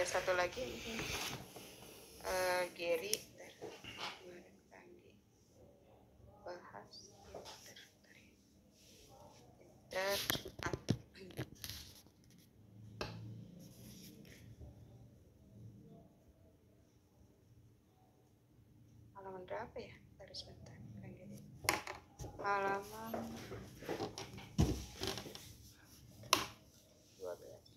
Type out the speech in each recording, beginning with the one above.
ada satu lagi ini. Gary kemarin Kanggi bahas halaman berapa ya? Terus sebentar. Halaman 12.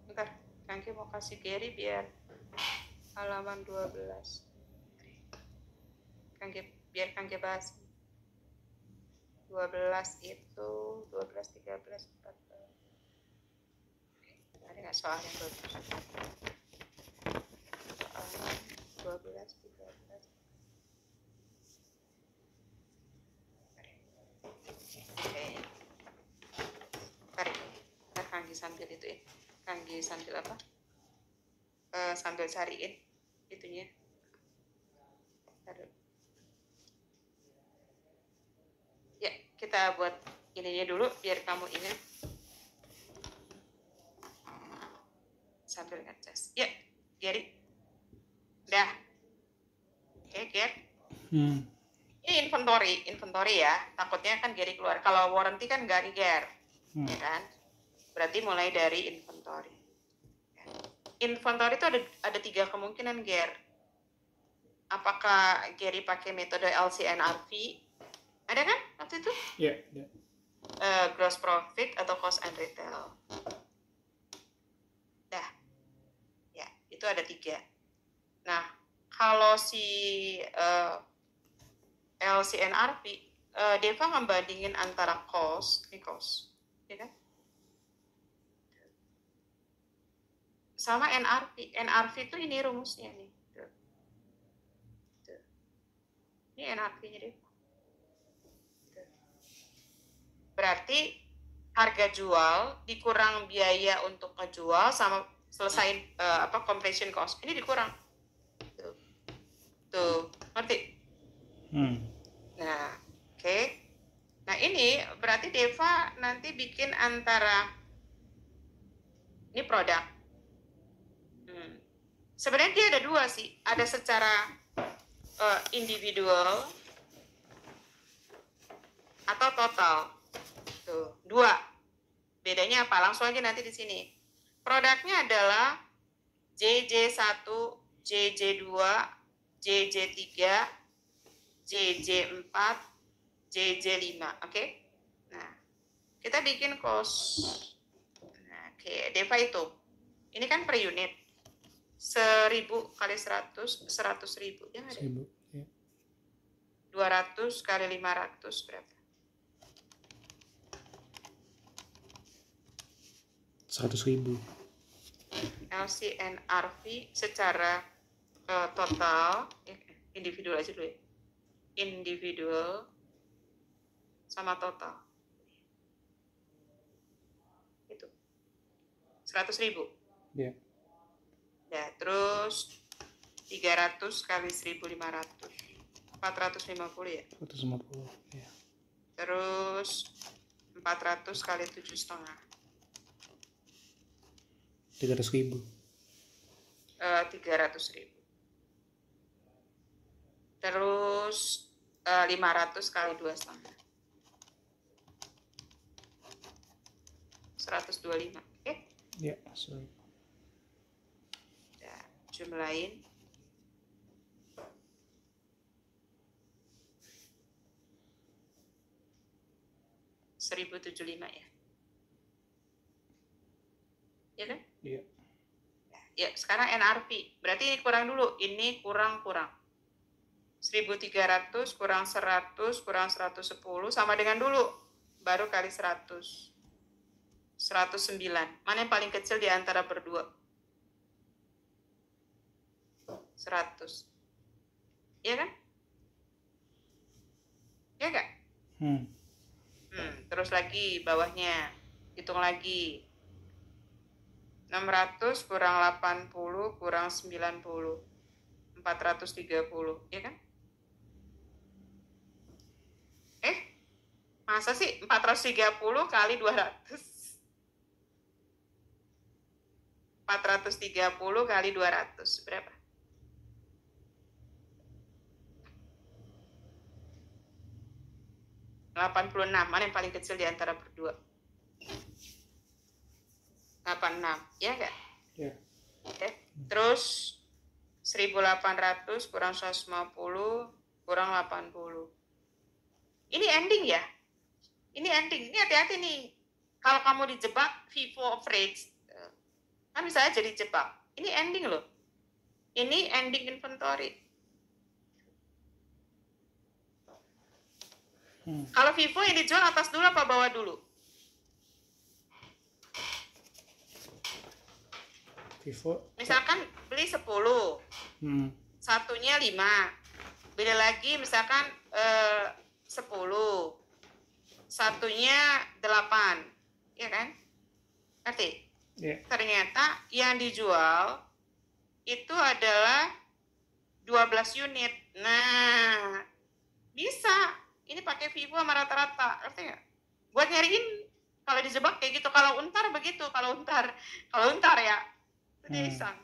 Bentar, Kangki mau kasih Gary biar halaman 12. Biar Kangki bahas 12 itu 12, 13, 14. Ada nggak soal yang 12? Soal 12, 13. Kanggi sambil itu ya. Kanggi sambil apa? Sambil cariin itunya. Ya, kita buat ininya dulu biar kamu ingat. Sambil ngecas. Ya, Gary. Udah. Oke, Gary. Ini inventory ya. Takutnya kan Gary keluar. Kalau warranty kan nggak Gary. Ya kan? Berarti mulai dari inventory. Inventory itu ada 3 kemungkinan, Ger. Apakah Gary pakai metode LCNRV? Ada kan waktu itu? Iya. Gross profit atau cost and retail. Dah. Ya, itu ada 3. Nah, kalau si LCNRV, Deva membandingin antara cost, ya kan? Sama NRV. NRV itu ini rumusnya nih. Tuh. Ini NRV-nya deh. Berarti harga jual dikurang biaya untuk ngejual sama selesain completion cost. Ini dikurang. Tuh. Ngerti? Nah, oke. Nah, ini berarti Deva nanti bikin antara ini produk. Sebenarnya dia ada 2 sih. Ada secara individual atau total. Tuh, 2. Bedanya apa? Langsung aja nanti di sini. Produknya adalah JJ1, JJ2, JJ3, JJ4, JJ5. Oke? Nah, kita bikin cost. Nah, oke, Deva itu. Ini kan per unit. 1000 kali 100, 100.000. Ya nggak ada? 1000, ya. 200 kali 500 berapa? 100.000. LCNRV secara total, individual aja dulu ya. Individual sama total. Itu. 100.000. Ya. Ya, terus 300 kali 1.500. 450 ya? 450, ya. Terus 400 kali 7,5. 300.000. 300.000. Terus 500 kali 2,5. 125. Oke? Ya, sorry. Ya, jumlahin. $1.075 ya. Ya kan? Iya. Ya, sekarang NRV. Berarti ini kurang dulu. Ini kurang. 1.300 kurang 100 kurang 110 sama dengan dulu. Baru kali 100. 109. Mana yang paling kecil di antara berdua? 100. Iya kan? Iya nggak? terus lagi bawahnya. Hitung lagi. 600 kurang 80 kurang 90. 430, ya kan? Masa sih 430 kali 200? 430 kali 200, berapa? 86, mana yang paling kecil di antara berdua? 86, ya enggak? Ya. Oke. Terus 1800 kurang 150 kurang 80. Ini ending ya? Ini ending. Ini hati-hati nih. Kalau kamu dijebak FIFO average, kan bisa aja dijebak. Ini ending loh. Ini ending inventory. Kalau FIFO yang dijual atas dulu apa bawah dulu? FIFO. Misalkan beli 10. Satunya 5. Beli lagi misalkan 10. Satunya 8. Ya kan? Ngerti? Yeah. Ternyata yang dijual itu adalah 12 unit. Nah, bisa. Ini pakai FIFO sama rata-rata. Ngerti nggak? Buat nyariin kalau dijebak kayak gitu. Kalau untar begitu. Kalau untar ya. Itu dia iseng.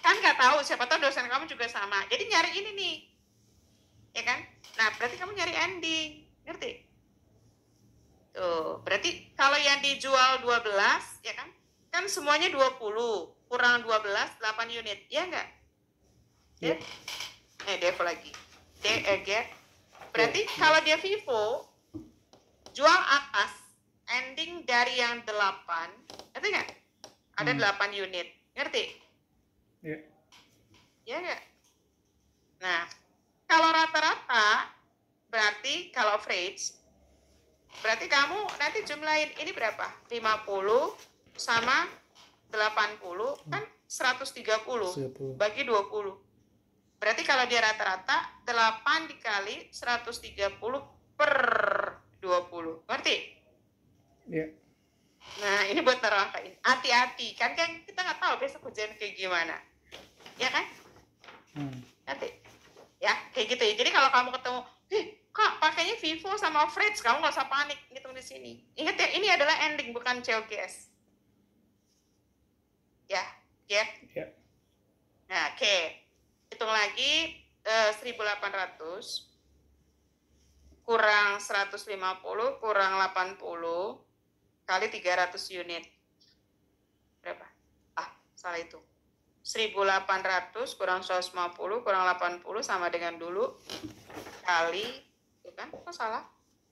Kan nggak tahu, siapa tahu dosen kamu juga sama. Jadi nyari ini nih. Ya kan? Nah, berarti kamu nyari ending. Ngerti? Tuh, berarti kalau yang dijual 12, ya kan? Kan semuanya 20. Kurang 12, 8 unit. Ya enggak? Ya. Dev lagi. Get. Berarti kalau dia FIFO, jual atas, ending dari yang 8, ngerti nggak? Ada 8 unit. Ngerti? Ya. Ya enggak? Nah, kalau rata-rata, berarti kalau average, berarti kamu nanti jumlahin ini berapa? 50 sama 80 kan 130 bagi 20. Berarti kalau dia rata-rata 8 dikali 130 per 20. Ngerti? Iya. Nah, ini buat taruh angka ini. Hati-hati. Kan kita nggak tahu besok ujian kayak gimana. Ya kan? Ngerti? Ya, kayak gitu ya. Jadi kalau kamu ketemu, Kak, pakainya FIFO sama average, kamu nggak usah panik ngitung di sini. Ingat ya, ini adalah ending, bukan COGS. Ya, ya. Ya. Nah, oke. Hitung lagi 1800 kurang 150 kurang 80 kali 300 unit. Berapa? Salah itu. 1800 kurang 150 kurang 80 sama dengan dulu kali, itu kan? Kok salah?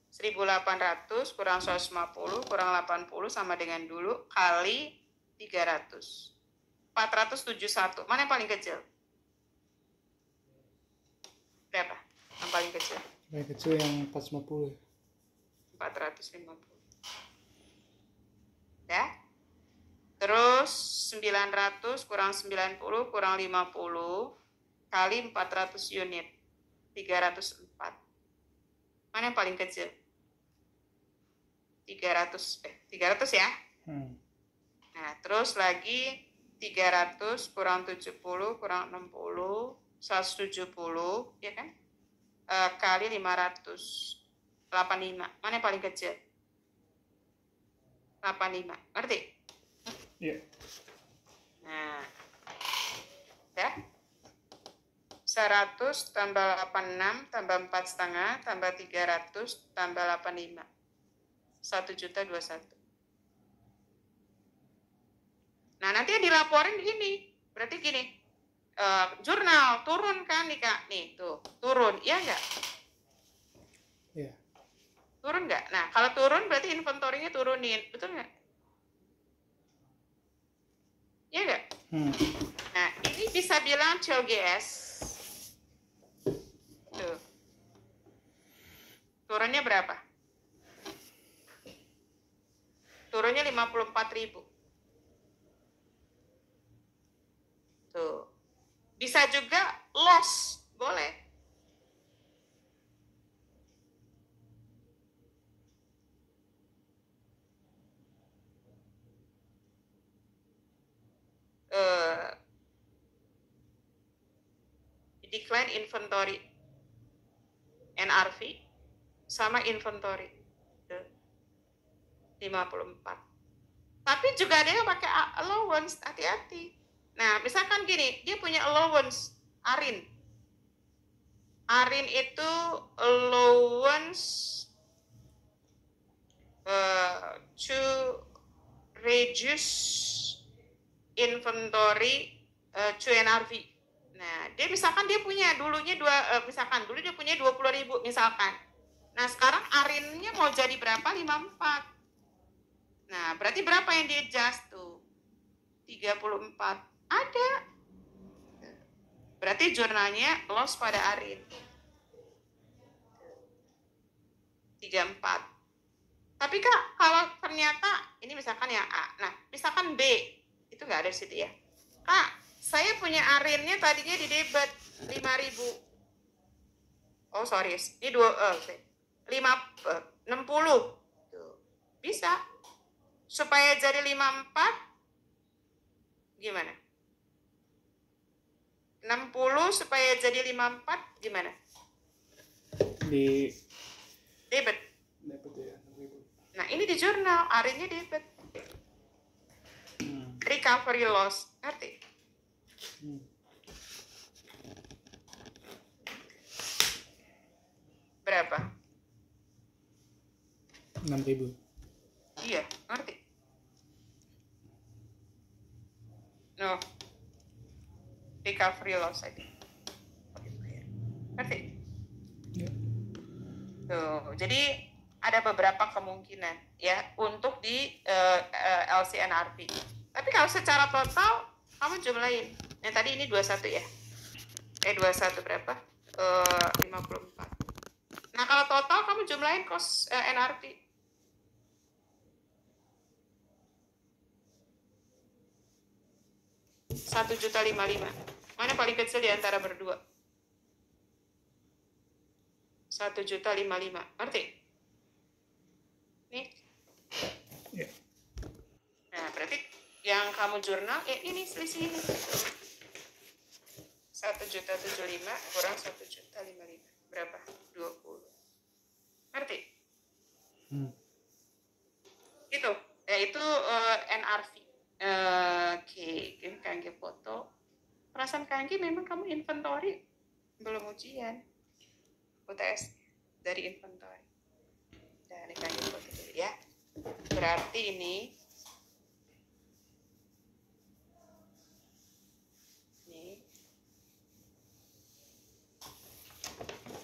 1800 kurang 150 kurang 80 sama dengan dulu kali 300. 471. Mana yang paling kecil? Berapa? Yang paling kecil? Paling kecil yang 450. 450. Ya. Terus 900 kurang 90 kurang 50 kali 400 unit. 304. Mana yang paling kecil? 300 ya. Nah, terus lagi 300 kurang 70 kurang 60 170, ya kan? Kali 500 85. Mana yang paling kecil? 85. Ngerti? Iya. Nah. Ya. 100 tambah 86 tambah 4,5 tambah 300 tambah 85. 1.021. Nah, nanti yang dilaporin gini. Berarti gini. Jurnal turun kan nih Kak? Nih, tuh. Turun. Iya enggak? Iya. Turun enggak? Nah, kalau turun berarti inventory-nya turunin. Betul enggak? Iya enggak? Nah, ini bisa bilang COGS. Tuh. Turunnya berapa? Turunnya 54.000. Tuh. Bisa juga loss, boleh. decline inventory NRV sama inventory 54. Tapi juga ada yang pakai allowance, hati-hati. Nah, misalkan gini, dia punya allowance ARIN. ARIN itu allowance to reduce inventory to NRV. Nah, dia misalkan dia punya dulunya misalkan dulu dia punya 20.000 misalkan. Nah, sekarang ARIN-nya mau jadi berapa? 54. Nah, berarti berapa yang di adjust tuh? 34. Ada. Berarti jurnalnya loss pada ARIN. 34. Tapi Kak, kalau ternyata ini misalkan yang A. Nah, misalkan B. Itu nggak ada di situ ya. Kak, saya punya ARIN-nya tadinya di debit 5.000. Oh, sorry. Ini 60. Tuh. Bisa. Supaya jadi 54 gimana? 60 supaya jadi 54 gimana? Di Debit. ya, 6.000. Nah, ini di jurnal, ARIN-nya debit. Recovery loss, ngerti? Berapa? 6.000. Iya, ngerti? No. Recovery loss aja. Ngerti? Ya. Tuh, jadi ada beberapa kemungkinan ya untuk di LCNRP. Tapi kalau secara total kamu jumlahin. Yang tadi ini 21 ya. 21 berapa? 54. Nah, kalau total kamu jumlahin cost NRP. 1.055. Mana paling kecil di antara berdua? 1.055. Ngerti? Nih. Ya. Nah, berarti yang kamu jurnal, ini selisih ini. 1.075 kurang 1.055. Berapa? 20. Ngerti? Itu. Ya, itu NRV. Oke, Kangge foto. Perasaan Kangge memang kamu inventory belum ujian. UTS dari inventory. Dan Kangge foto dulu ya. Berarti ini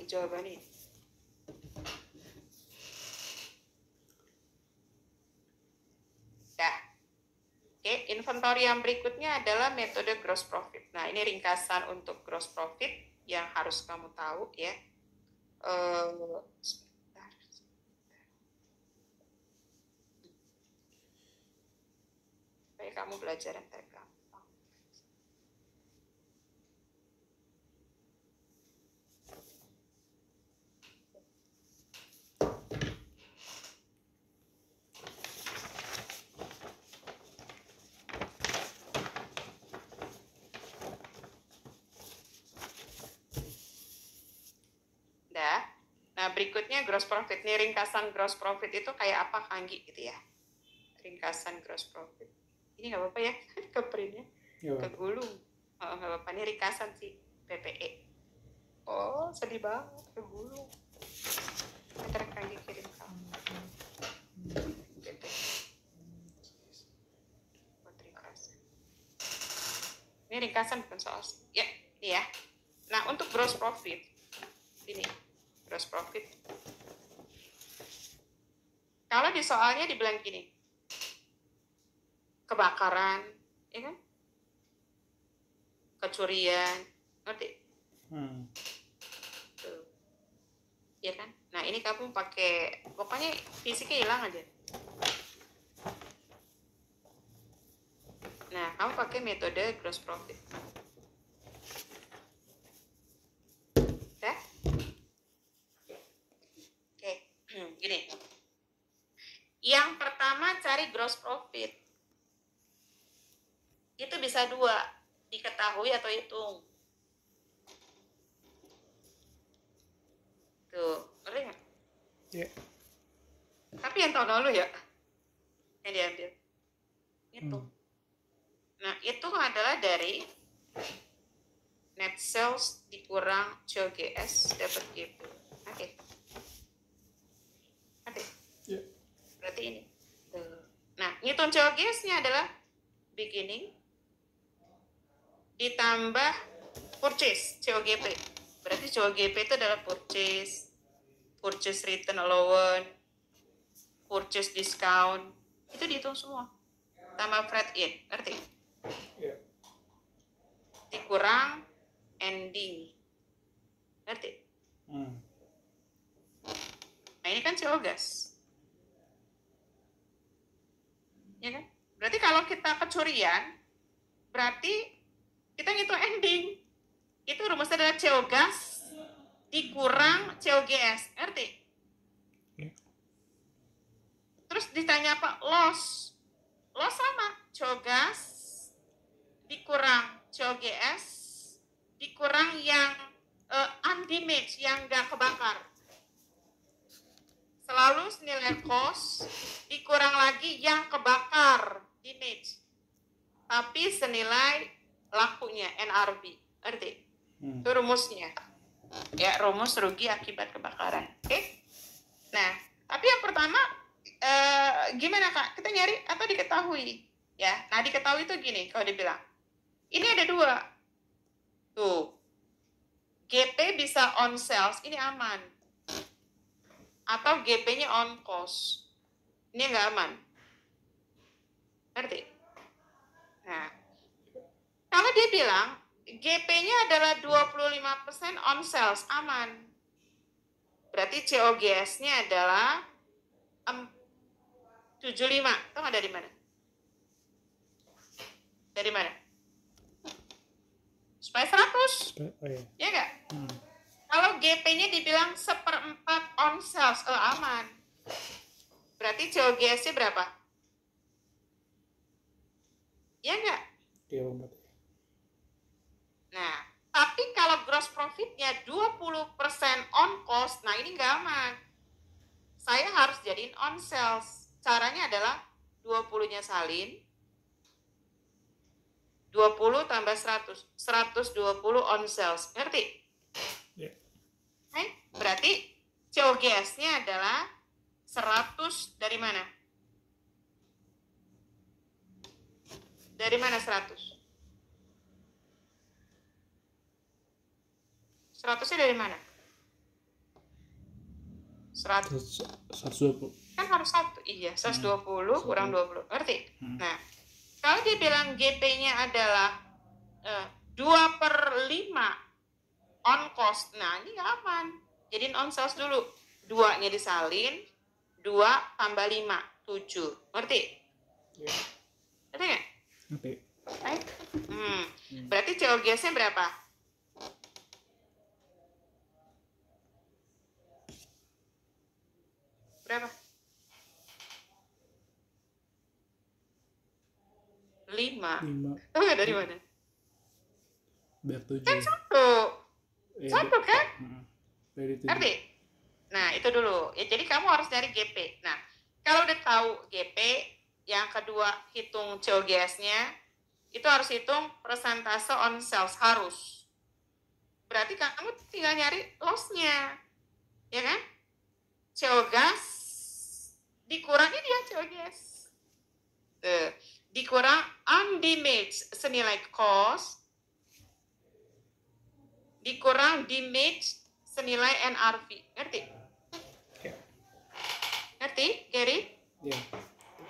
jawabannya. Dah. Oke, inventory yang berikutnya adalah metode gross profit. Nah, ini ringkasan untuk gross profit yang harus kamu tahu ya. Sebentar. Supaya kamu belajar yang gampang. Nah, berikutnya gross profit. Nih ringkasan gross profit itu kayak apa, Kanggi, gitu ya. Ringkasan gross profit. Ini nggak apa-apa ya, ke printnya. Kegulung. Oh, nggak apa-apa. Ini ringkasan sih, PPE. Oh, sedih banget, kegulung. Ntar Kanggi kirim kamu. PPE. Buat ringkasan. Ini ringkasan bukan soal. Ya, ini ya. Nah, untuk gross profit. Ini. Gross profit. Kalau di soalnya dibilang gini, kebakaran, ya kan? Kecurian, ngerti? Tuh. Ya kan? Nah, ini kamu pakai, pokoknya fisiknya hilang aja. Nah, kamu pakai metode gross profit. Gini, yang pertama cari gross profit. Itu bisa dua, diketahui atau hitung. Tuh, ngerti nggak? Ya. Tapi yang tahun lalu ya, yang diambil. Itu. Nah, itu adalah dari net sales dikurang COGS dapat gitu. Oke. Oke. Ya. Berarti ini. Tuh. Nah, ngitung COGS-nya adalah beginning ditambah purchase, COGP. Berarti COGP itu adalah purchase return allowance, purchase discount. Itu dihitung semua. Tambah freight in, ngerti? Ya. Dikurang ending. Ngerti? Nah, ini kan COGS. Ya kan? Berarti kalau kita kecurian, berarti kita ngitung ending. Itu rumusnya adalah COGS dikurang COGS. Ngerti? Ya. Terus ditanya apa? Loss. Loss sama. COGS dikurang COGS dikurang yang undamaged, yang nggak kebakar. Selalu senilai cost dikurang lagi yang kebakar, damage. Tapi senilai lakunya, NRV. Ngerti? Itu rumusnya. Ya, rumus rugi akibat kebakaran. Oke? Nah, tapi yang pertama, gimana Kak? Kita nyari atau diketahui? Ya, nah diketahui itu gini, kalau dibilang. Ini ada dua. Tuh. GP bisa on sales, ini aman. Atau GP-nya on cost. Ini nggak aman. Ngerti? Nah, kalau dia bilang GP-nya adalah 25% on sales, aman. Berarti COGS-nya adalah 75. Tahu nggak dari mana? Dari mana? Supaya 100. Oh, ya. Ya nggak? Kalau GP-nya dibilang 1/4 on sales, aman. Berarti COGS-nya berapa? Ya nggak? 34. Nah, tapi kalau gross profit-nya 20% on cost, nah ini nggak aman. Saya harus jadiin on sales. Caranya adalah 20-nya salin, 20 tambah 100, 120 on sales. Ngerti? Ya. Berarti COGS-nya adalah 100 dari mana? Dari mana 100? 100-nya dari mana? 100. 120. Kan harus 1. Iya, 120 kurang 20. Ngerti? Nah, kalau dia bilang GP-nya adalah 2/5 on cost, nah ini nggak aman. Jadiin on sales dulu. 2-nya disalin, 2 tambah 5, 7. Ngerti? Ya. Ngerti nggak? Oke. Berarti COGS-nya berapa? Berapa? 5. 5. Tahu nggak dari mana? Biar 7. Kan 1. 1 kan? Dari 7. Ngerti? Nah, itu dulu. Ya, jadi kamu harus dari GP. Nah, kalau udah tahu GP, yang kedua hitung COGS-nya, itu harus hitung persentase on sales, harus. Berarti kamu tinggal nyari loss-nya. Ya kan? COGS dikurangin dia COGS. Dikurang undamaged senilai cost, dikurang damage senilai NRV. Ngerti? Ya. Ngerti, Gary? Ya.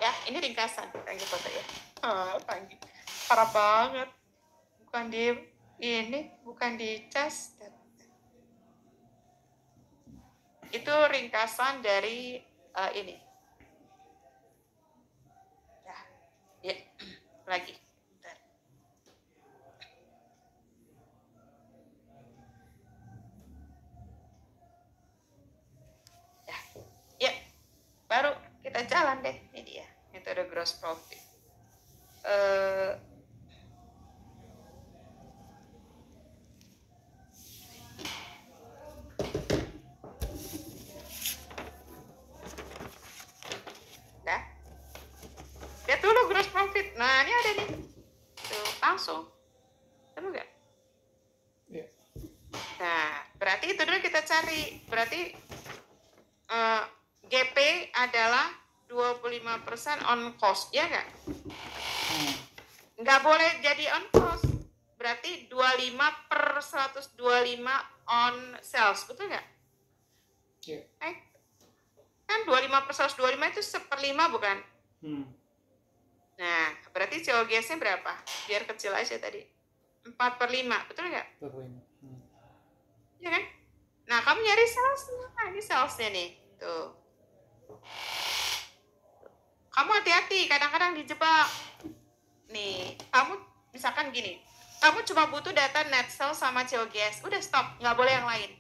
Ya, ini ringkasan. Tanggi foto ya. Tanggi. Parah banget. Bukan di ini, bukan di cas. Itu ringkasan dari ini. Ya, lagi. Bentar. Ya, baru kita jalan deh. Ini dia, metode gross profit. langsung. Tahu nggak? Ya. Nah, berarti itu dulu kita cari. Berarti GP adalah 25% on cost, ya nggak? Nggak boleh jadi on cost. Berarti 25/125 on sales, betul nggak? Ya. Kan 25/125 itu 1/5 bukan? Nah, berarti COGS-nya berapa? Biar kecil aja tadi. 4/5, betul nggak? 4/5. Ya kan? Nah, kamu nyari salesnya. Nah, ini salesnya nih. Tuh. Kamu hati-hati, kadang-kadang dijebak. Nih, kamu misalkan gini. Kamu cuma butuh data net sales sama COGS. Udah stop, nggak boleh yang lain.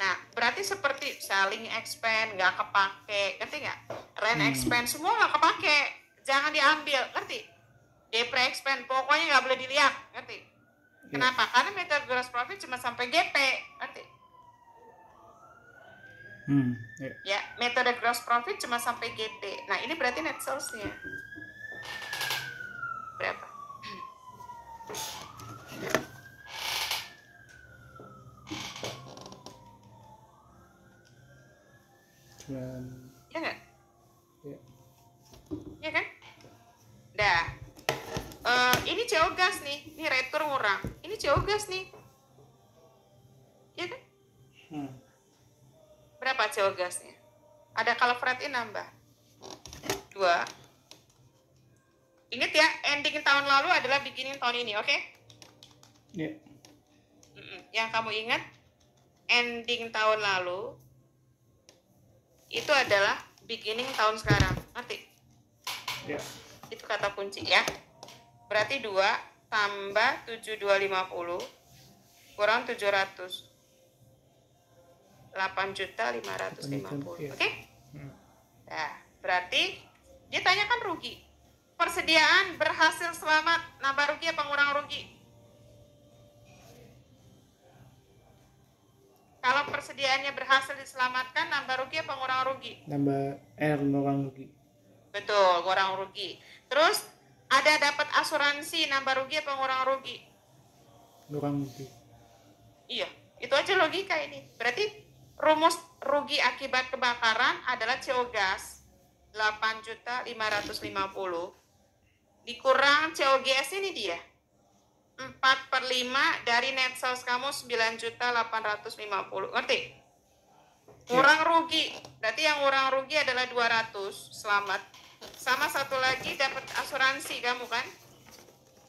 Nah, berarti seperti selling expense nggak kepake, ngerti nggak? Rent expense semua nggak kepake, jangan diambil, ngerti? Depre expense pokoknya nggak boleh dilihat, ngerti? Kenapa? Karena metode gross profit cuma sampai GP, ngerti? Ya, metode gross profit cuma sampai GP. Nah, ini berarti net sales-nya berapa? Ya nggak? Ya kan? Dah. Ini CO gas nih, ini retur ngurang. Ini CO gas nih. Ya kan? Berapa CO gasnya? Ada kalau freight in nambah 2. Ingat ya, ending tahun lalu adalah beginning tahun ini, oke? Ya. Yang kamu ingat, ending tahun lalu itu adalah beginning tahun sekarang, ngerti? Ya. Itu kata kunci ya. Berarti 2 tambah 7250 kurang 700. 8.550.000, oke? Nah, berarti dia tanyakan rugi. Persediaan berhasil selamat, nambah rugi apa ngurang rugi? Kalau persediaannya berhasil diselamatkan, nambah rugi apa ngurang rugi? Ngurang rugi. Betul, ngurang rugi. Terus ada dapat asuransi, nambah rugi apa ngurang rugi? Ngurang rugi. Iya, itu aja logika ini. Berarti rumus rugi akibat kebakaran adalah CO gas 8.550 dikurang COGS ini dia 4/5 dari net sales kamu 9.850, ngerti? Kurang rugi, berarti yang kurang rugi adalah 200 selamat, sama satu lagi dapat asuransi kamu kan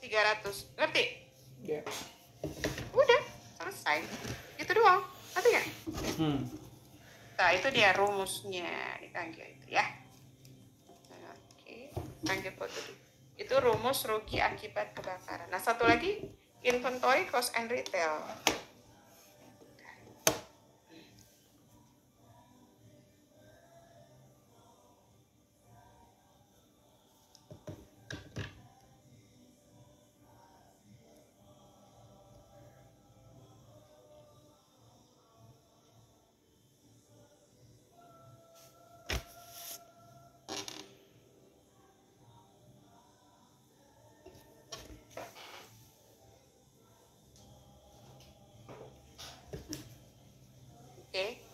300, ngerti? Ya. Udah selesai, itu doang, ngerti nggak? Nah, itu dia rumusnya, ditanggil itu ya. Oke, tanggil foto dulu. Itu rumus rugi akibat kebakaran. Nah, satu lagi inventory cost and retail.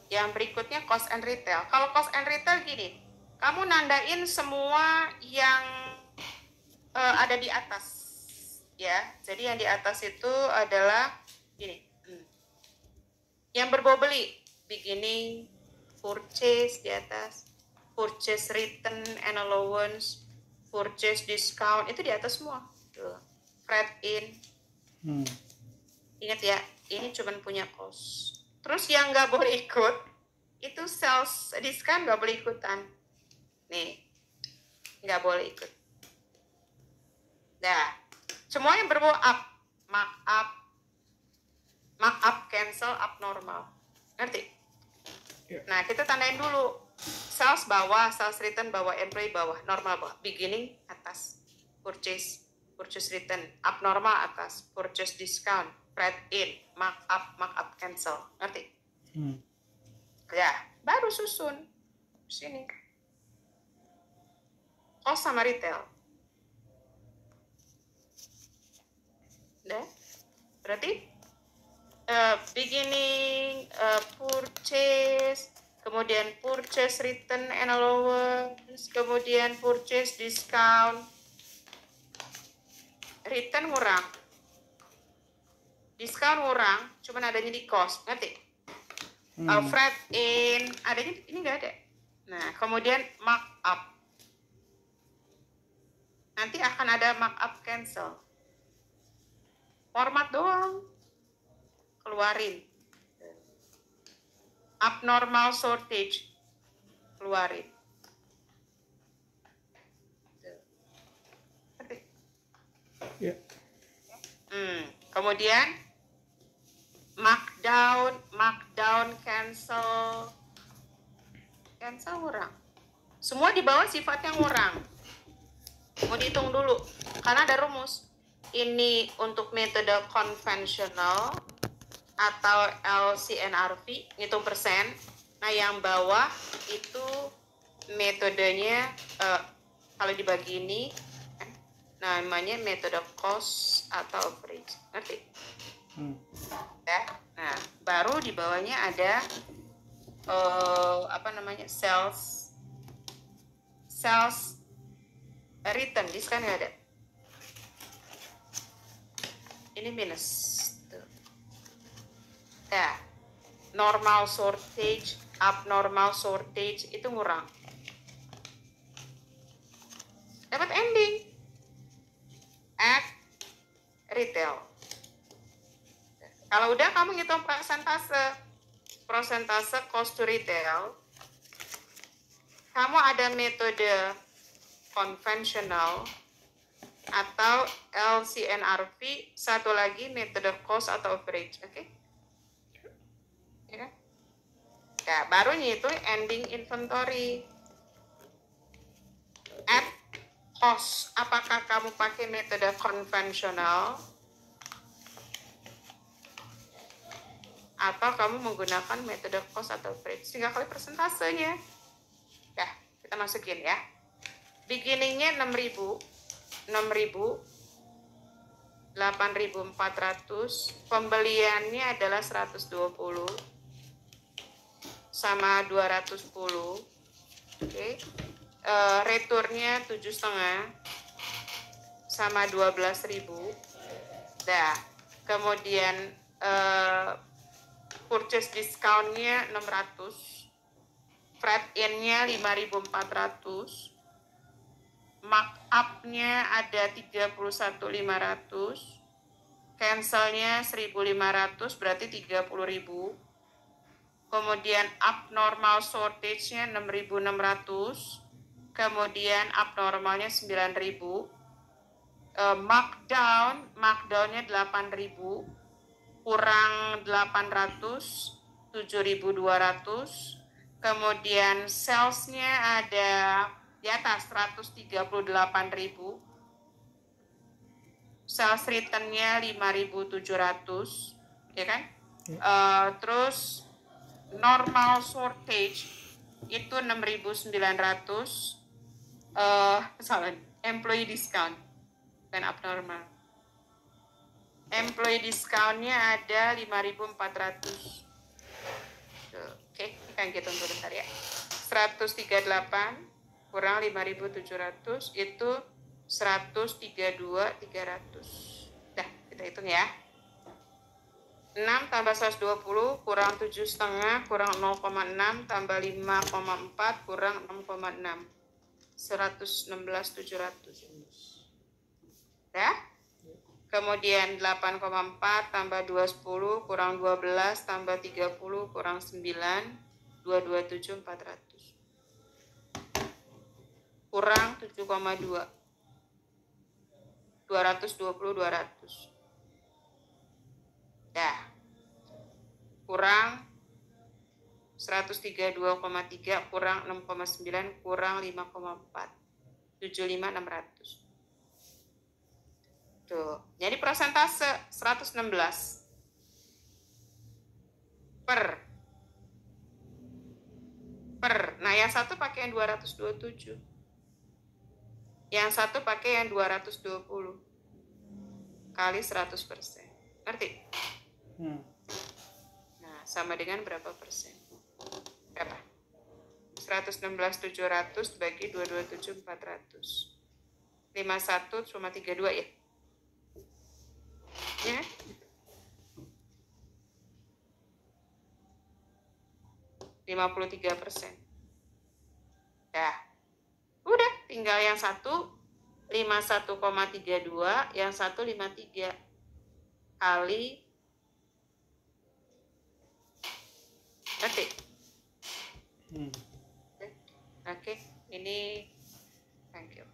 Yang berikutnya cost and retail. Kalau cost and retail gini, kamu nandain semua yang ada di atas, ya. Jadi yang di atas itu adalah gini, yang berbau beli, beginning, purchase di atas, purchase return and allowance, purchase discount, itu di atas semua. Tuh. Freight in. Ingat ya, ini cuma punya cost. Terus yang nggak boleh ikut, itu sales discount nggak boleh ikutan. Nih, nggak boleh ikut. Nah, semua yang berbau up, markup, cancel, abnormal. Ngerti? Nah, kita tandain dulu. Sales bawah, sales return bawah, employee bawah, normal bawah. Beginning atas, purchase return, abnormal atas, purchase discount, freight in, markup, cancel. Ngerti? Ya, baru susun. Sini. Cost sama retail. Udah? Berarti beginning, purchase, kemudian purchase return and allowance, kemudian purchase discount. Return ngurang, discount ngurang, cuman adanya di cost, ngerti? Freight in, adanya ini nggak ada. Nah, kemudian markup. Nanti akan ada markup cancel. Format doang. Keluarin. Abnormal shortage. Keluarin. Ya. Kemudian markdown, cancel ngurang. Semua di bawah sifatnya ngurang. Mau dihitung dulu, karena ada rumus. Ini untuk metode konvensional atau LCNRV, ngitung persen. Nah, yang bawah itu metodenya, kalau dibagi ini, namanya metode cost atau average. Ngerti? Ya. Nah, baru di bawahnya ada sales return, discount nggak ada. Ini minus. Tuh. Ya, normal shortage, abnormal shortage itu ngurang. Dapat ending. At retail. Kalau udah kamu ngitung persentase cost to retail, kamu ada metode konvensional atau LCNRV, satu lagi metode cost atau average, oke? Ya, ya, baru nyitung ending inventory. At cost, apakah kamu pakai metode konvensional atau kamu menggunakan metode cost atau average? 3 kali persentasenya. Ya, kita masukin ya. Beginningnya 6.000, 8.400, pembeliannya adalah 120 sama 210, oke. Returnnya 7,5 sama 12.000. Dah, kemudian purchase discountnya 600, freight in-nya 5.400, markup-nya ada 31.500, cancel-nya 1.500, berarti 30.000. Kemudian abnormal shortage-nya 6.600, kemudian abnormalnya 9.000. Markdown-nya 8.000, kurang 800, 7.200. Kemudian sales-nya ada di atas 138.000, sales return-nya 5.700, ya kan? Terus normal shortage itu 6.900, employee discount dan abnormal. Employee discount-nya ada 5.400. Oke, kita hitung dulu bentar ya. 138 kurang 5.700 itu 132.300. Dah, kita hitung ya. 6 tambah 120 kurang 7,5 kurang 0,6 tambah 5,4 kurang 6,6. 116.700. Dah? Kemudian 8,4 tambah 210 kurang 12 tambah 30 kurang 9, 227.400. Kurang 7,2. 220.200. Dah. Kurang 132,3 kurang 6,9 kurang 5,4. 75.600. Tuh. Jadi persentase 116 per. Nah, yang satu pakai yang 227. Yang satu pakai yang 220. kali 100%. Ngerti? Hmm. Nah, sama dengan berapa persen? Berapa? 116.700 bagi 227.400. 51 cuma 32 ya? Ya? 53%. Dah. Udah, tinggal yang satu 51,32, yang satu 53 kali. Oke. Oke, ini thank you.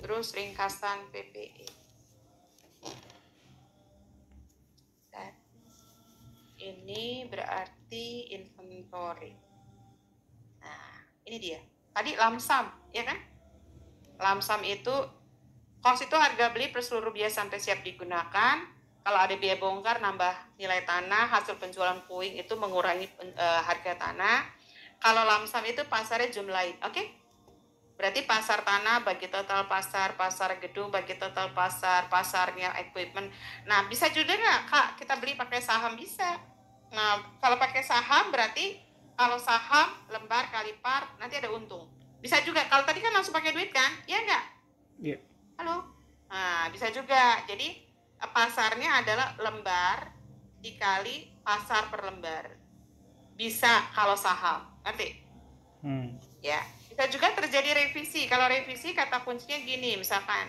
Terus ringkasan PPE. Dan ini berarti inventory. Nah, ini dia. Tadi lamsam, ya kan? Lamsam itu, cost itu harga beli per seluruh biaya sampai siap digunakan. Kalau ada biaya bongkar, nambah nilai tanah, hasil penjualan puing itu mengurangi harga tanah. Kalau lamsam itu pasarnya jumlahin, oke? Berarti pasar tanah bagi total pasar, pasar gedung bagi total pasar, pasarnya equipment. Nah, bisa juga nggak, Kak, kita beli pakai saham? Bisa. Nah, kalau pakai saham berarti kalau saham lembar kali par nanti ada untung. Bisa juga. Kalau tadi kan langsung pakai duit kan? Iya nggak? Iya. Halo? Nah, bisa juga. Jadi pasarnya adalah lembar dikali pasar per lembar. Bisa kalau saham. Ngerti? Ya. Bisa juga terjadi revisi. Kalau revisi kata kuncinya gini, misalkan,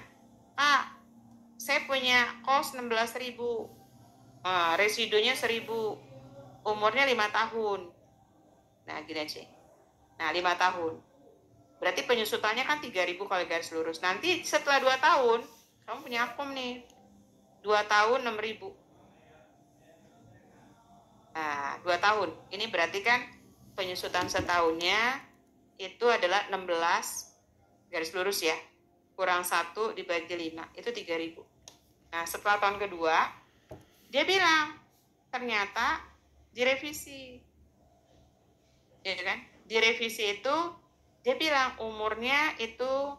saya punya cost 16.000, residunya 1.000, umurnya 5 tahun. Nah, gini aja. Nah, 5 tahun. Berarti penyusutannya kan 3.000 kali garis lurus. Nanti setelah 2 tahun, kamu punya akum nih. 2 tahun 6.000. Nah, 2 tahun. Ini berarti kan penyusutan setahunnya itu adalah 16 garis lurus ya, kurang 1 dibagi 5, itu 3.000. Nah, setelah tahun kedua, dia bilang, ternyata direvisi. Ya kan? Direvisi itu, dia bilang umurnya itu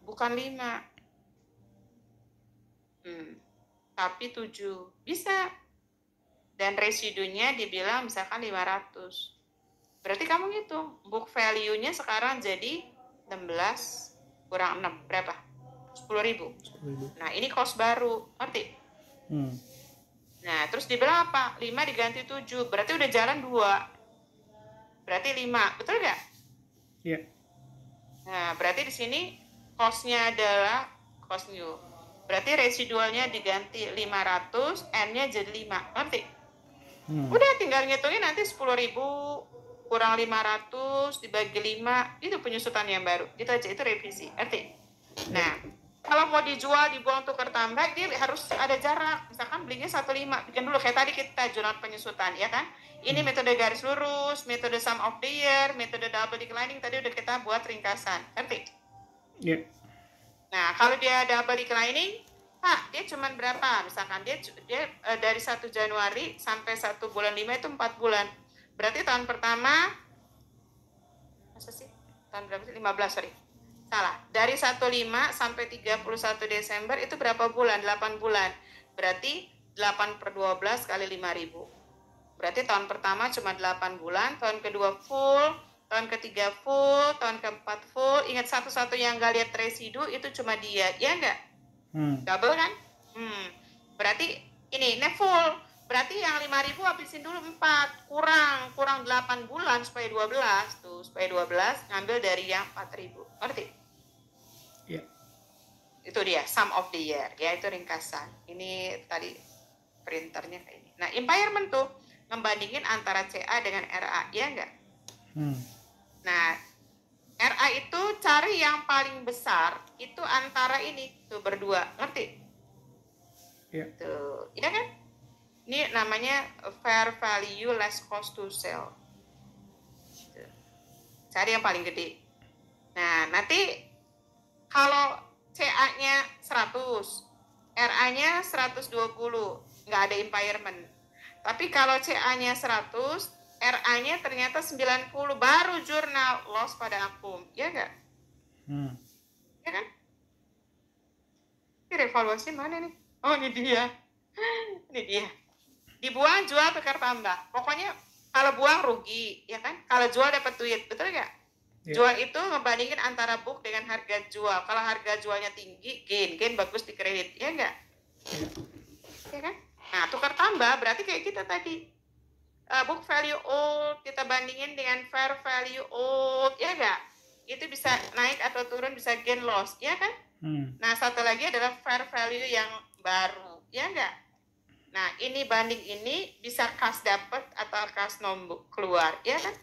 bukan 5, tapi 7. Bisa. Dan residunya dibilang misalkan 500. Berarti kamu ngitung, book value-nya sekarang jadi 16 kurang 6, berapa? 10.000. Nah, ini cost baru, ngerti? Nah, terus dibilang apa? 5 diganti 7, berarti udah jalan 2. Berarti 5, betul nggak? Iya. Nah, berarti di sini cost-nya adalah cost new. Berarti residualnya diganti 500, N-nya jadi 5, ngerti? Udah tinggal ngitungin nanti 10.000 kurang 500 dibagi 5, itu penyusutan yang baru. Gitu aja, itu revisi. Ngerti? Nah, kalau mau dijual, dibuang tukar tambah, dia harus ada jarak. Misalkan belinya 1.5, bikin dulu. Kayak tadi kita jurnal penyusutan, ya kan? Ini metode garis lurus, metode sum of the year, metode double declining, tadi udah kita buat ringkasan. Ngerti? Iya. Nah, kalau dia double declining, Pak, dia cuma berapa? Misalkan dia dari 1 Januari sampai 1 bulan 5 itu 4 bulan. Berarti tahun pertama, masa sih? Tahun berapa sih? 15, sorry. Salah. Dari 15 sampai 31 Desember itu berapa bulan? 8 bulan. Berarti 8 per 12 kali 5.000. Berarti tahun pertama cuma 8 bulan, tahun kedua full, tahun ketiga full, tahun keempat full. Ingat satu-satu yang gak lihat residu itu cuma dia, ya enggak? Double kan? Berarti ini full. Berarti yang 5.000 habisin dulu 4, kurang 8 bulan supaya 12 tuh, supaya 12 ngambil dari yang 4.000. Ngerti? Iya. Itu dia sum of the year, ya, itu ringkasan. Ini tadi printernya kayak ini. Nah, impairment tuh ngebandingin antara CA dengan RA, ya enggak? Nah, RA itu cari yang paling besar, itu antara ini tuh berdua, ngerti? Iya. Tuh, iya kan? Ini namanya fair value less cost to sell. Tuh. Cari yang paling gede. Nah, nanti kalau CA-nya 100, RA-nya 120, nggak ada impairment. Tapi kalau CA-nya 100, RA-nya ternyata 90, baru jurnal loss pada akum, ya nggak? Ya kan? Ini revaluasi mana nih? Oh, ini dia. Ini dia. Dibuang, jual, tukar tambah. Pokoknya kalau buang rugi, ya kan? Kalau jual dapat duit, betul nggak? Yeah. Jual itu ngebandingin antara book dengan harga jual. Kalau harga jualnya tinggi, gain bagus di kredit, ya nggak? Ya kan? Nah, tukar tambah berarti kayak kita tadi. Book value old kita bandingin dengan fair value old, ya nggak? Itu bisa naik atau turun, bisa gain loss, ya kan? Nah, satu lagi adalah fair value yang baru, ya nggak? Nah, ini banding ini bisa kas dapat atau kas nombok keluar, ya kan?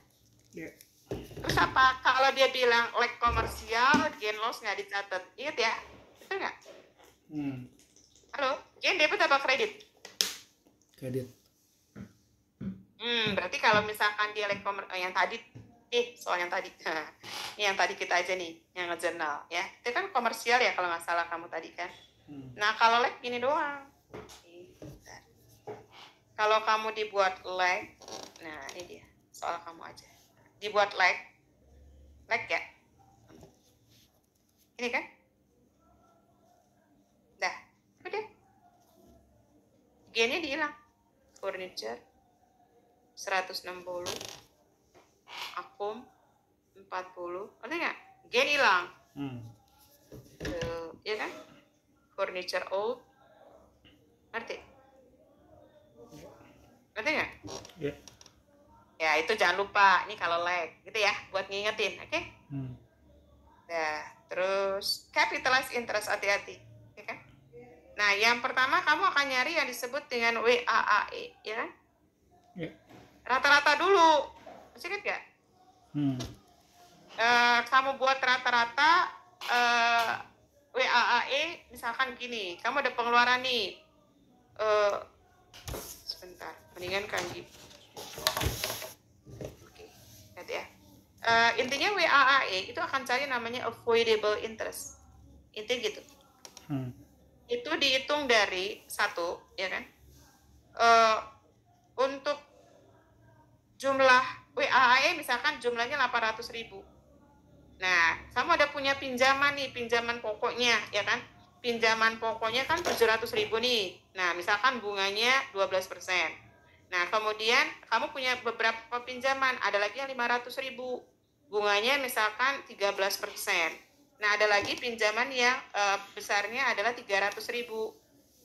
Yeah. Terus apa? Kalau dia bilang like komersial, gain loss nggak dicatat, ingat ya? Betul nggak? Halo, gain debit apa kredit? Kredit. Berarti kalau misalkan dia like yang tadi, soal yang tadi, ini yang tadi kita aja nih, yang nge-journal, ya. Itu kan komersial ya kalau nggak salah kamu tadi kan. Nah, kalau like gini doang. Kalau kamu dibuat like, nah ini dia, soal kamu aja. Dibuat like ya. Ini kan? Dah, udah. Gainnya dihilang. Furniture 160, akum 40, ngerti nggak? Gain hilang. Ya kan? Furniture old, ngerti? Ngerti nggak? Yeah. Ya itu jangan lupa, ini kalau like, gitu ya, buat ngingetin, oke? Nah, terus capitalized interest, hati-hati, ya kan? Nah, yang pertama kamu akan nyari yang disebut dengan WAAE, ya kan? Yeah. Rata-rata dulu, masih ingat nggak? Kamu buat rata-rata WAAE, misalkan gini, kamu ada pengeluaran nih, sebentar, mendingan kanji. Oke, lihat ya. Intinya WAAE itu akan cari namanya avoidable interest. Intinya gitu. Itu dihitung dari satu, ya kan? Untuk jumlah WAAE misalkan jumlahnya 800.000. Nah, kamu ada punya pinjaman nih, pinjaman pokoknya, ya kan? Pinjaman pokoknya kan 700.000 nih. Nah, misalkan bunganya 12%. Nah, kemudian kamu punya beberapa pinjaman, ada lagi yang 500.000. Bunganya misalkan 13%. Nah, ada lagi pinjaman yang besarnya adalah 300.000.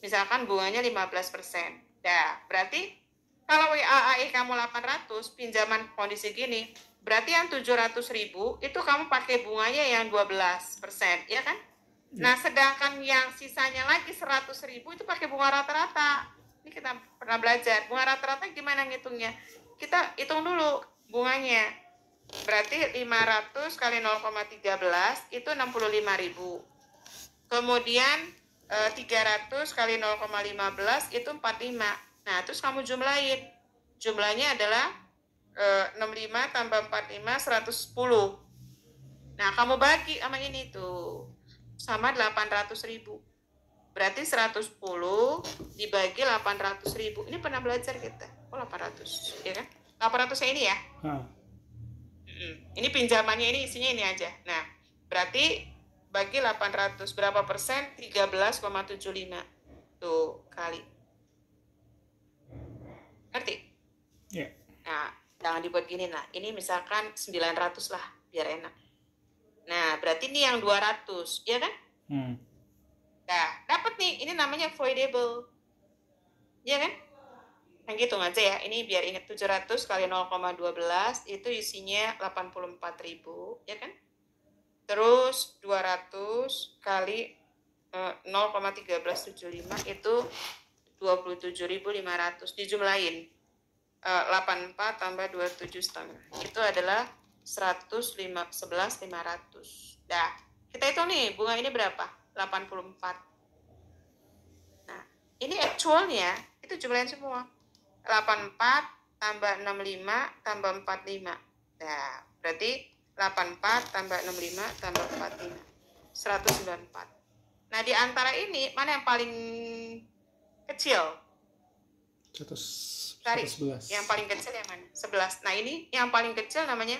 Misalkan bunganya 15%. Nah, berarti kalau WAAE kamu 800, pinjaman kondisi gini, berarti yang 700.000 itu kamu pakai bunganya yang 12%, ya kan? Nah, sedangkan yang sisanya lagi 100.000 itu pakai bunga rata-rata. Ini kita pernah belajar. Bunga rata-rata gimana ngitungnya? Kita hitung dulu bunganya. Berarti 500 kali 0,13 itu 65.000. Kemudian 300 kali 0,15 itu 45. Nah, terus kamu jumlahin. Jumlahnya adalah 65 tambah 45, 110. Nah, kamu bagi sama ini tuh. Sama 800.000. Berarti 110 dibagi 800.000. Ini pernah belajar kita. Oh, 800, ya kan? 800-nya ini ya. Ini pinjamannya, ini isinya ini aja. Nah, berarti bagi 800 berapa persen? 13,75. Tuh, kali. Ngerti? Yeah. Nah, jangan dibuat gini. Nah, ini misalkan 900 lah, biar enak. Nah, berarti ini yang 200, ya kan? Nah, dapat nih, ini namanya avoidable. Ya kan? Yang gitu aja ya. Ini biar ingat 700 kali 0,12 itu isinya 84.000, ya kan? Terus 200 kali 0,1375 itu 27.500 dijumlahin. 84 tambah 27,5 itu adalah 11.500. Nah, kita hitung nih bunga ini berapa? 84. Nah, ini actualnya itu jumlahin semua. 84 tambah 65 tambah 45. Nah, berarti 84 tambah 65 tambah 45. 194. Nah, di antara ini mana yang paling kecil? Cari 111. yang paling kecil yang mana? 11. Nah ini yang paling kecil namanya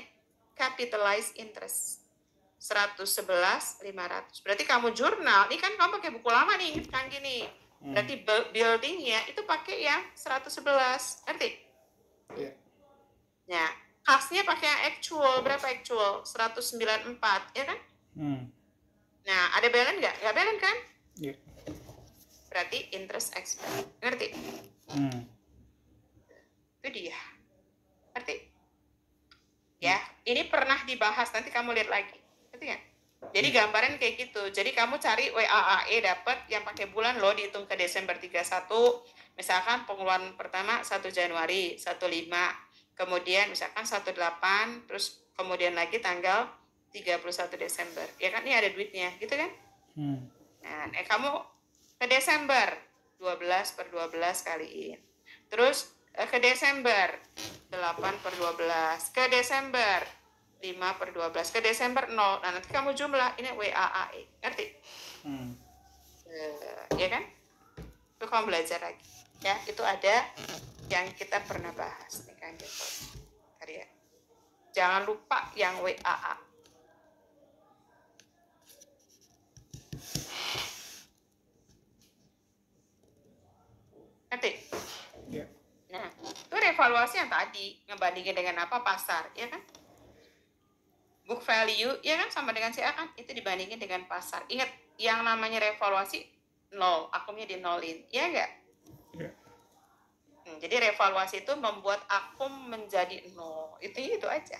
capitalized interest. 111, 500. Berarti kamu jurnal, ini kan kamu pakai buku lama nih, inget kan gini. Berarti buildingnya itu pakai yang 111, ngerti? Iya. Nah, kasnya pakai yang actual, berapa actual? 194, ya kan? Nah, ada balance nggak? Nggak balance kan? Iya. Berarti interest expense, ngerti? Itu dia, ngerti? Ya, ini pernah dibahas, nanti kamu lihat lagi, ngerti nggak? Jadi gambaran kayak gitu. Jadi kamu cari WAAE dapat yang pakai bulan lo dihitung ke Desember 31. Misalkan pengeluaran pertama 1 Januari, 15. Kemudian misalkan 18, terus kemudian lagi tanggal 31 Desember. Ya kan ini ada duitnya, gitu kan? Nah, kamu ke Desember 12/12 kaliin. Terus ke Desember 8/12, ke Desember 5/12, ke Desember 0. Nah, nanti kamu jumlah, ini WAAE, ngerti? Ya kan? Itu kamu belajar lagi. Ya, itu ada yang kita pernah bahas nih kan gitu. Ya. Jangan lupa yang WAA. Ngerti? Iya. Nah, itu revaluasi yang tadi ngebandingin dengan apa pasar, ya kan? Book value, ya kan sama dengan CA kan? Itu dibandingin dengan pasar. Ingat, yang namanya revaluasi nol, akumnya di nolin, ya enggak? Iya. Jadi revaluasi itu membuat akum menjadi nol. Itu aja.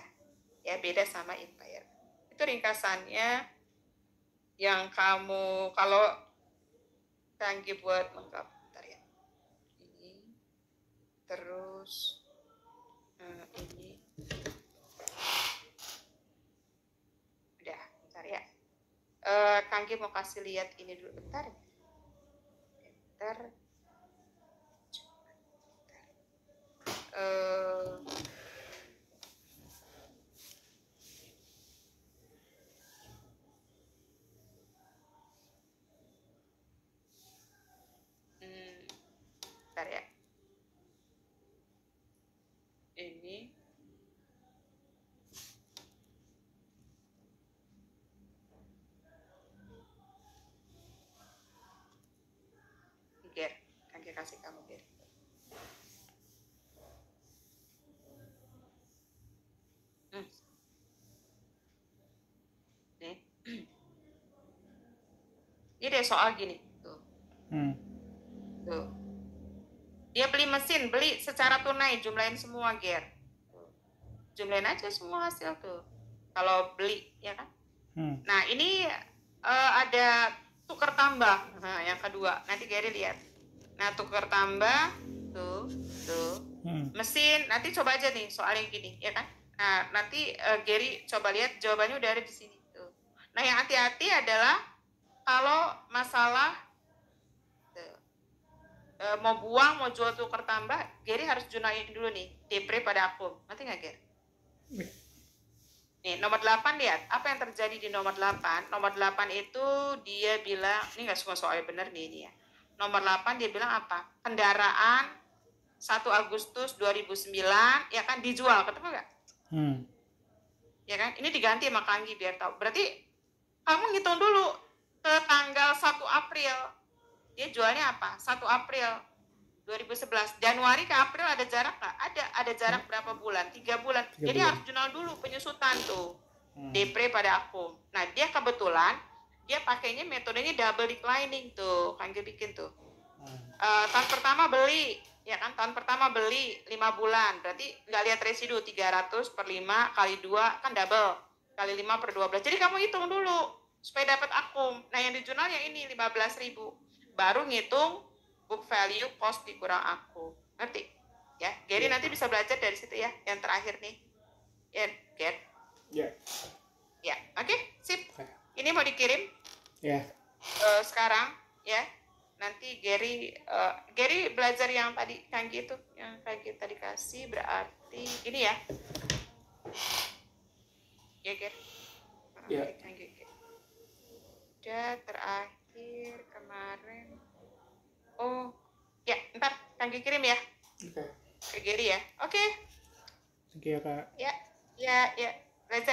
Ya beda sama impair. Itu ringkasannya yang kamu kalau Kanggi buat lengkap. Bentar ya. Ini terus ini udah, bentar ya. Kanggi mau kasih lihat ini dulu bentar. Bentar. Bentar ya. Ini Ger, Kanggi kasih kamu Ger. Nih. Ini deh soal gini tuh. Tuh. Dia beli mesin, beli secara tunai, jumlahin semua Ger. Jumlahin aja semua hasil tuh. Kalau beli, ya kan? Nah ini ada tukar tambah. Nah, yang kedua, nanti Gary lihat. Nah tukar tambah, tuh. Mesin, nanti coba aja nih soal yang gini, ya kan? Nah nanti Gary coba lihat jawabannya udah ada di sini tuh. Nah yang hati-hati adalah kalau masalah mau buang, mau jual tukar tambah, Gary harus junain dulu nih, depre pada akum. Ngerti nggak, Gary? Nih, nomor 8 lihat. Apa yang terjadi di nomor 8? Nomor 8 itu dia bilang, ini nggak semua soalnya benar nih ini ya. Nomor 8 dia bilang apa? Kendaraan 1 Agustus 2009, ya kan, dijual. Ketemu nggak? Ya kan? Ini diganti sama Kanggi biar tahu. Berarti kamu ngitung dulu ke tanggal 1 April. Dia jualnya apa? 1 April 2011. Januari ke April ada jarak nggak? Ada jarak berapa bulan? 3 bulan. Jadi harus jurnal dulu penyusutan tuh. Depre pada akum. Nah dia kebetulan dia pakainya metodenya double declining tuh. Kan dia bikin tuh. Tahun pertama beli, ya kan? Tahun pertama beli 5 bulan. Berarti nggak lihat residu 300 per 5 kali 2 kan double. Kali 5 per 12. Jadi kamu hitung dulu supaya dapat akum. Nah yang di jurnal yang ini 15.000. Baru ngitung book value cost dikurang akum. Ngerti? Ya, Gary nanti bisa belajar dari situ ya. Yang terakhir nih. Ya, get? Ya, oke, sip. Ini mau dikirim? Sekarang, ya. Nanti Gary belajar yang tadi Kanggi itu, yang Kanggi tadi kasih berarti ini ya. Ya, Gary. Kanggi. Udah terakhir kemarin. Oh, ya, ntar Kanggi kirim ya. Oke. Ke Gary ya. Oke. Thank you ya, Kak. Ya, ya, ya. Reza.